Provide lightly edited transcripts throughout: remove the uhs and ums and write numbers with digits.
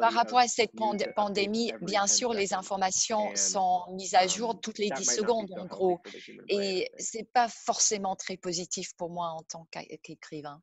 Par of rapport à cette news updates pandémie, every bien 10 sûr, les seconds. informations And sont mises à jour toutes les that 10 might not be secondes, so en healthy gros. for the human brain, I Et think. c'est pas forcément très positif pour moi en tant qu'écrivain.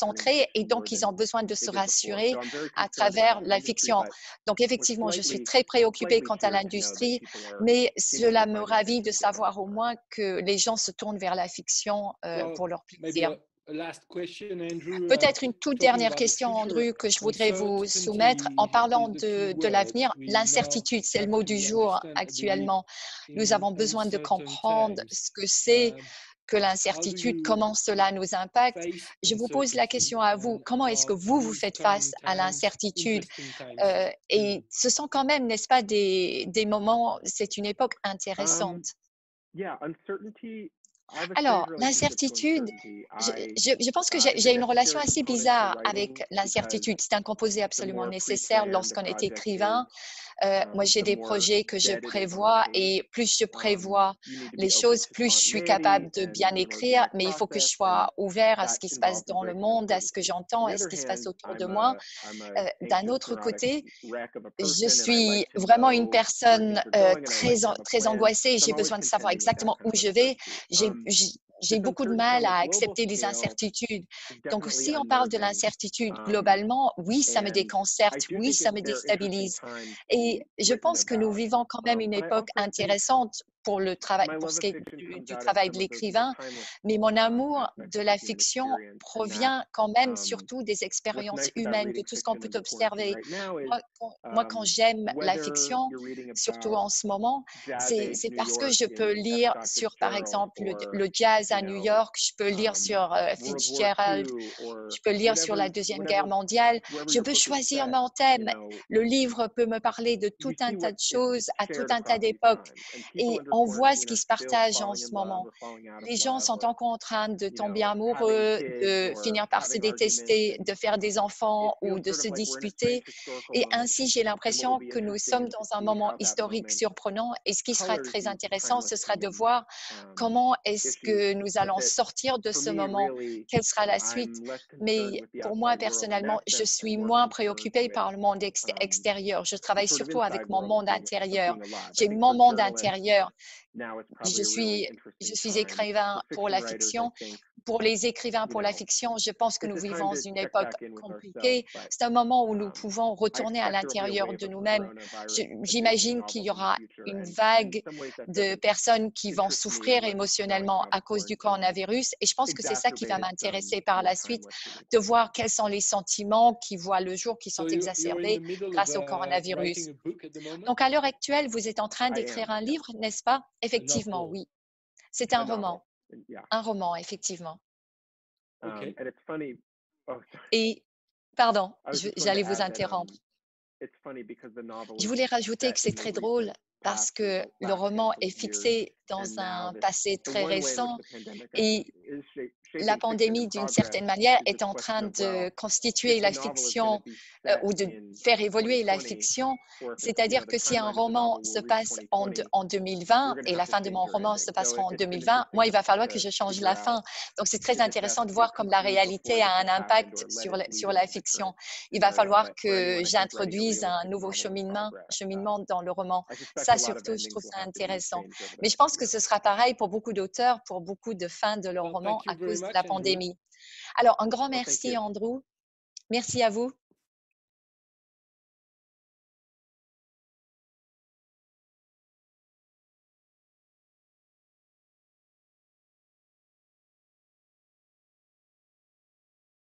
concentrés et donc ils ont besoin besoin de they se did before. rassurer So I'm very à concerned travers about the la industry, fiction. but Donc, was effectivement, je suis slightly très préoccupée quant à curious to know that l'industrie, people are mais seemingly cela me finding ravit de fiction good. savoir au moins que les gens se tournent vers la fiction Well, pour leur maybe plaisir. a last question, Andrew. Peut-être une toute Talking dernière about the question, future, Andrew, que je voudrais vous soumettre en uncertainty parlant is the key de word. l'avenir. We know L'incertitude, c'est le that mot to du jour understand, I believe, actuellement. Nous in avons besoin de uncertain comprendre times, ce que c'est que how do l'incertitude, you comment cela nous impacte. face Je vous pose la question uncertainty à vous. and Comment est-ce que are vous these faites face coming à times l'incertitude? interesting times? Et ce sont quand même, n'est-ce pas, des moments, c'est une époque intéressante. Yeah, uncertainty. I have a strange Alors, relationship to l'incertitude, uncertainty. je pense que It's j'ai a une relation necessary assez component to bizarre writing avec because l'incertitude. C'est un composé the absolument more nécessaire pre-planned the lorsqu'on est project écrivain. is, Moi, j'ai the des more projets que je dead it is on prévois the page. et plus je prévois You need to les be open choses, to plus je suis spontaneity capable de and bien an écrire, organic mais il faut que je process, and sois ouvert à ce that qui se passe involves dans le embracing monde, à ce que uncertainty. On j'entends the et ce other qui se passe hand, autour de I'm moi. D'un anxious, autre neurotic côté, wreck of a je person, and I suis like to vraiment une know where personne things are going, and I like to have a très plan. angoissée. So J'ai I'm always besoin de savoir contending with that exactement kind où of je vais. uncertainty. J'ai This beaucoup de uncertainty on mal a à global accepter les scale incertitudes. is Donc, definitely si on parle de unnerving. l'incertitude globalement, oui, ça me And I déconcerte, do oui, think ça me they're interesting déstabilise. times to Et be je written pense que nous about. vivons quand même une But I époque also think intéressante pour le travail, my pour love ce of qui est fiction comes du out of travail de some of those more l'écrivain. timeless Mais mon amour aspects de of la the human fiction experience, and that provient quand même um, surtout des what's expériences nice about humaines, de reading tout ce qu'on fiction peut in the quarantine observer. right now is Moi, quand j'aime la whether fiction, you're reading surtout about en ce moment, jazz age c'est New parce que York je peux in F. lire Scott sur, par Fitzgerald exemple, or le jazz you à New know York, je peux lire sur World War Fitzgerald, II or je peux lire sur la Deuxième Guerre mondiale. wherever Je your peux book is choisir set, mon thème. you know, Le livre peut me parler de you tout un see tas what de is choses à tout shared un tas across these d'époques. times, and people Et under on voit ce quarantine qui are se still partage en falling ce in love moment. or falling out of Les gens love sont or encore en train de you tomber know having amoureux, kids de or finir par se having arguments, détester, and de faire des it enfants ou feels de sort se of like we're in a strange disputer. historical Et moment. ainsi, j'ai And what will l'impression be que nous interesting sommes is to dans un see moment how that historique moment surprenant. Et ce qui sera colors très these intéressant, timeless ce sera de themes voir comment est-ce issues, que nous but allons that sortir de for ce me moment, really quelle sera la suite. I'm less concerned Mais with the pour moi, outside world in personnellement, that je sense and suis more moins concerned préoccupée with par le monde extérieur. Je travaille the sort of surtout avec inside mon world monde of intérieur. being alive. I J'ai think mon for monde journalists intérieur. now it's Je probably a really suis, je interesting suis time. écrivain For pour fiction la writers, fiction. I think, Pour les écrivains, you pour la know, fiction, je pense que it's nous a time vivons to une check époque back in with ourselves, compliquée. but C'est un moment où nous pouvons I retourner à expect there will be a l'intérieur wave de of nous-mêmes. coronavirus adjacent J'imagine qu'il novels y in the aura future, une and in vague some ways that de doesn't personnes qui vont interest me souffrir unless knowing émotionnellement how à the cause du quarantine coronavirus. Et je pense que c'est ça qui va exacerbated some m'intéresser par la suite, timeless reading de questions. voir quels sont les sentiments qui voient le jour, qui sont So you're in the exacerbés middle of grâce au coronavirus. writing a book at the moment, Donc, à l'heure actuelle, vous êtes en train I d'écrire am, un yes, livre, n'est-ce pas? a Effectivement, novel. oui. C'est a un novel, roman. yeah. Un roman, effectivement. Okay. And it's funny. Oh, sorry. Et, pardon, I was just going j'allais to vous add that interrompre. it's funny because the novel Je is voulais rajouter set que c'est in the très recent drôle parce past or que the le last roman handful est of years, fixé and dans now un this passé the très one way in which récent the pandemic I et think is la shaping fiction pandémie, in d'une progress certaine manière, is the est en question train of, de well, constituer if the la novel is going fiction to be set ou de in faire évoluer la 2020 fiction. or if it's, C'est-à-dire the que si un timeline of the roman novel se will reach passe 2020, en you're 2020 going to et have la to fin de change mon your roman se ending. So passera en it's been 2020, interesting moi, il va falloir to que je change figure la out fin. Donc, c'est très if it has intéressant de to voir comme la conclude before réalité this a has un happened impact or let sur, it bleed sur la into the fiction. current Il va scenario. falloir But for que anyone, I think, writing a j'introduise un realistic nouveau novel in cheminement, progress, dans le roman. I suspect Ça, a lot of surtout, je endings trouve will ça have to be intéressant. changed over the Mais je next pense que year. ce sera pareil pour beaucoup d'auteurs, pour beaucoup de fins de leurs Well, romans thank you à very cause de much, la Andrew. pandémie. Alors, un grand Well, thank merci, you. Andrew. Merci à vous.